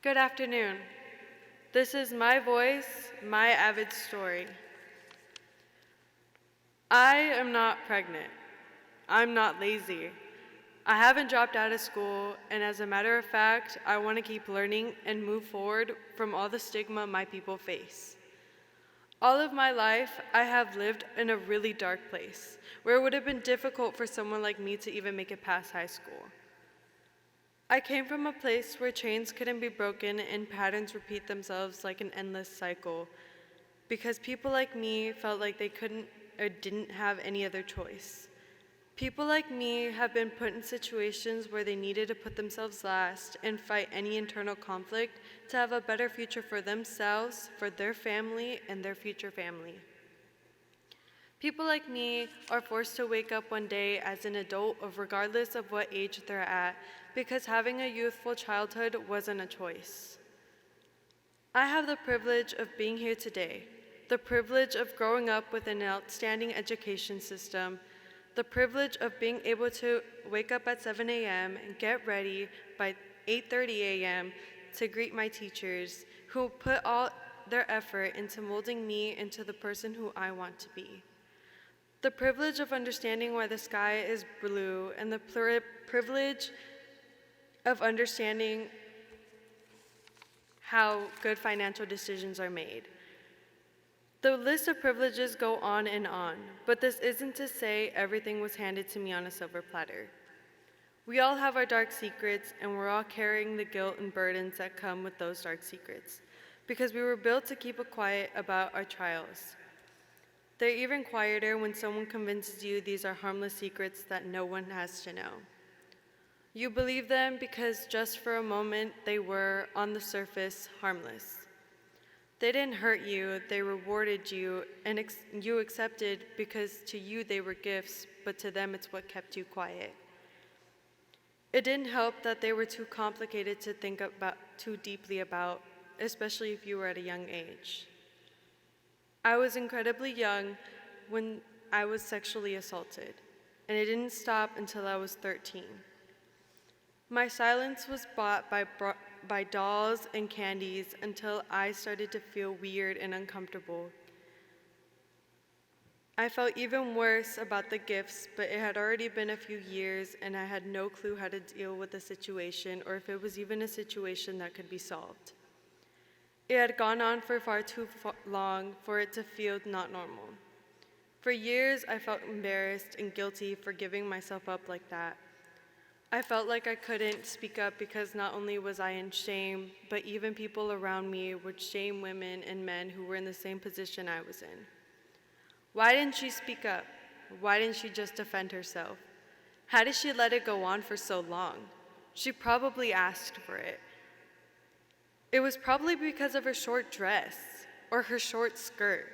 Good afternoon. This is my voice, my AVID story. I am not pregnant. I'm not lazy. I haven't dropped out of school, and as a matter of fact, I want to keep learning and move forward from all the stigma my people face. All of my life, I have lived in a really dark place, where it would have been difficult for someone like me to even make it past high school. I came from a place where chains couldn't be broken and patterns repeat themselves like an endless cycle, because people like me felt like they couldn't or didn't have any other choice. People like me have been put in situations where they needed to put themselves last and fight any internal conflict to have a better future for themselves, for their family, and their future family. People like me are forced to wake up one day as an adult, regardless of what age they're at, because having a youthful childhood wasn't a choice. I have the privilege of being here today, the privilege of growing up with an outstanding education system, the privilege of being able to wake up at 7 a.m. and get ready by 8:30 a.m. to greet my teachers, who put all their effort into molding me into the person who I want to be. The privilege of understanding why the sky is blue, and the privilege of understanding how good financial decisions are made. The list of privileges go on, but this isn't to say everything was handed to me on a silver platter. We all have our dark secrets, and we're all carrying the guilt and burdens that come with those dark secrets, because we were built to keep it quiet about our trials. They're even quieter when someone convinces you these are harmless secrets that no one has to know. You believe them because just for a moment they were, on the surface, harmless. They didn't hurt you, they rewarded you, and you accepted because to you they were gifts, but to them it's what kept you quiet. It didn't help that they were too complicated to think about too deeply about, especially if you were at a young age. I was incredibly young when I was sexually assaulted, and it didn't stop until I was 13. My silence was bought by dolls and candies until I started to feel weird and uncomfortable. I felt even worse about the gifts, but it had already been a few years, and I had no clue how to deal with the situation or if it was even a situation that could be solved. It had gone on for far too long for it to feel not normal. For years, I felt embarrassed and guilty for giving myself up like that. I felt like I couldn't speak up because not only was I in shame, but even people around me would shame women and men who were in the same position I was in. Why didn't she speak up? Why didn't she just defend herself? How did she let it go on for so long? She probably asked for it. It was probably because of her short dress or her short skirt.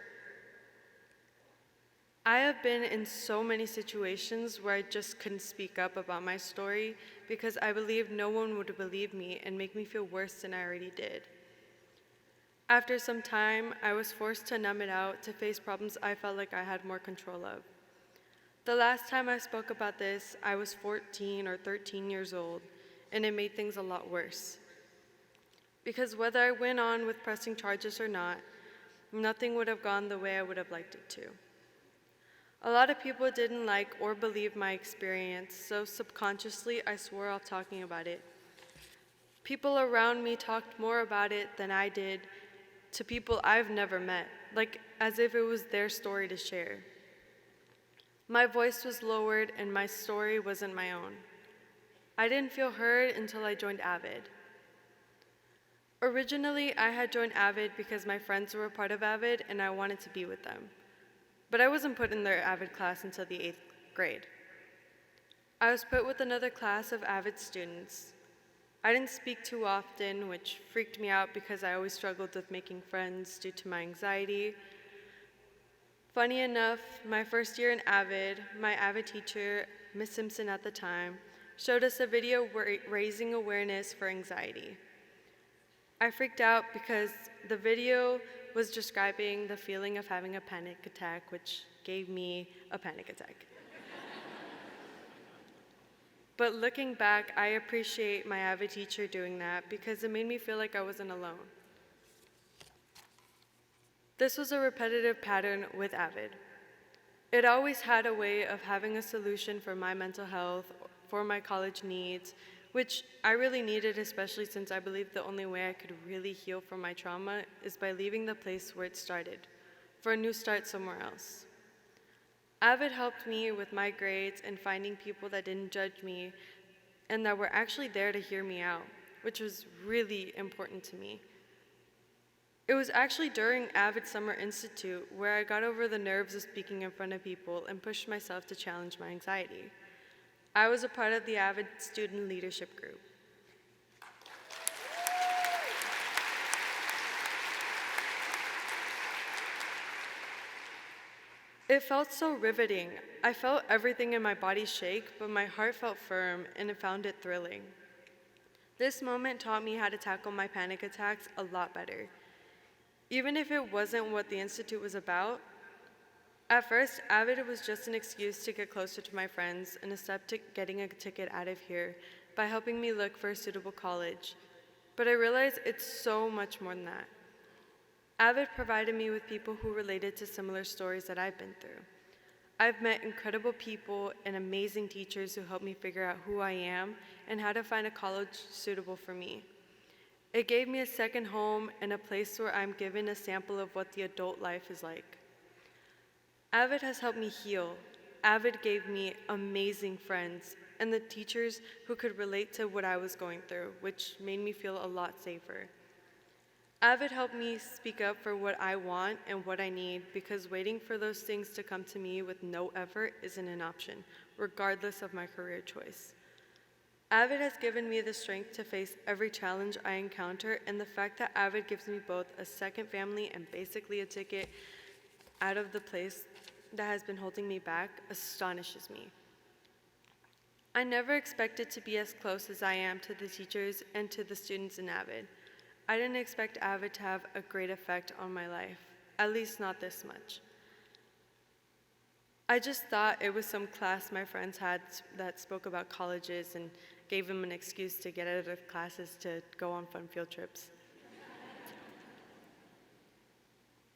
I have been in so many situations where I just couldn't speak up about my story because I believed no one would believe me and make me feel worse than I already did. After some time, I was forced to numb it out to face problems I felt like I had more control of. The last time I spoke about this, I was 14 or 13 years old, and it made things a lot worse. Because whether I went on with pressing charges or not, nothing would have gone the way I would have liked it to. A lot of people didn't like or believe my experience, so subconsciously I swore off talking about it. People around me talked more about it than I did to people I've never met, like as if it was their story to share. My voice was lowered and my story wasn't my own. I didn't feel heard until I joined AVID. Originally, I had joined AVID because my friends were a part of AVID and I wanted to be with them. But I wasn't put in their AVID class until the 8th grade. I was put with another class of AVID students. I didn't speak too often, which freaked me out because I always struggled with making friends due to my anxiety. Funny enough, my first year in AVID, my AVID teacher, Miss Simpson at the time, showed us a video raising awareness for anxiety. I freaked out because the video was describing the feeling of having a panic attack, which gave me a panic attack. But looking back, I appreciate my AVID teacher doing that because it made me feel like I wasn't alone. This was a repetitive pattern with AVID. It always had a way of having a solution for my mental health, for my college needs, which I really needed, especially since I believe the only way I could really heal from my trauma is by leaving the place where it started, for a new start somewhere else. AVID helped me with my grades and finding people that didn't judge me and that were actually there to hear me out, which was really important to me. It was actually during AVID Summer Institute where I got over the nerves of speaking in front of people and pushed myself to challenge my anxiety. I was a part of the AVID student leadership group. It felt so riveting. I felt everything in my body shake, but my heart felt firm and I found it thrilling. This moment taught me how to tackle my panic attacks a lot better. Even if it wasn't what the Institute was about, at first, AVID was just an excuse to get closer to my friends and a step to getting a ticket out of here by helping me look for a suitable college. But I realized it's so much more than that. AVID provided me with people who related to similar stories that I've been through. I've met incredible people and amazing teachers who helped me figure out who I am and how to find a college suitable for me. It gave me a second home and a place where I'm given a sample of what the adult life is like. AVID has helped me heal. AVID gave me amazing friends and the teachers who could relate to what I was going through, which made me feel a lot safer. AVID helped me speak up for what I want and what I need because waiting for those things to come to me with no effort isn't an option, regardless of my career choice. AVID has given me the strength to face every challenge I encounter, and the fact that AVID gives me both a second family and basically a ticket out of the place that has been holding me back astonishes me. I never expected to be as close as I am to the teachers and to the students in AVID. I didn't expect AVID to have a great effect on my life, at least not this much. I just thought it was some class my friends had that spoke about colleges and gave them an excuse to get out of classes to go on fun field trips.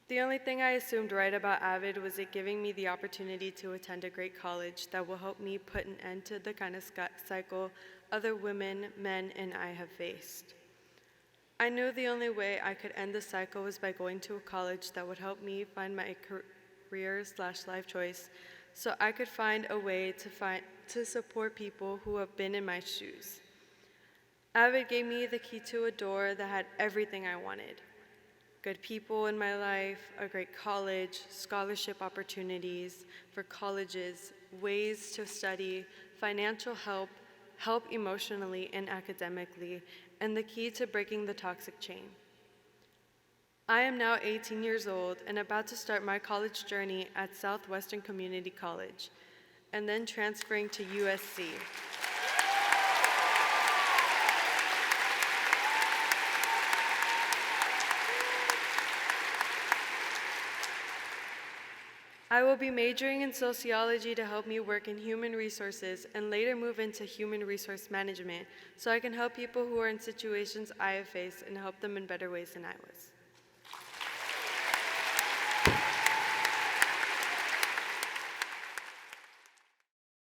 The only thing I assumed right about AVID was it giving me the opportunity to attend a great college that will help me put an end to the kind of cycle other women, men, and I have faced. I knew the only way I could end the cycle was by going to a college that would help me find my career/life choice so I could find a way to support people who have been in my shoes. AVID gave me the key to a door that had everything I wanted. Good people in my life, a great college, scholarship opportunities for colleges, ways to study, financial help, help emotionally and academically, and the key to breaking the toxic chain. I am now 18 years old and about to start my college journey at Southwestern Community College, and then transferring to USC. I will be majoring in sociology to help me work in human resources and later move into human resource management so I can help people who are in situations I have faced and help them in better ways than I was.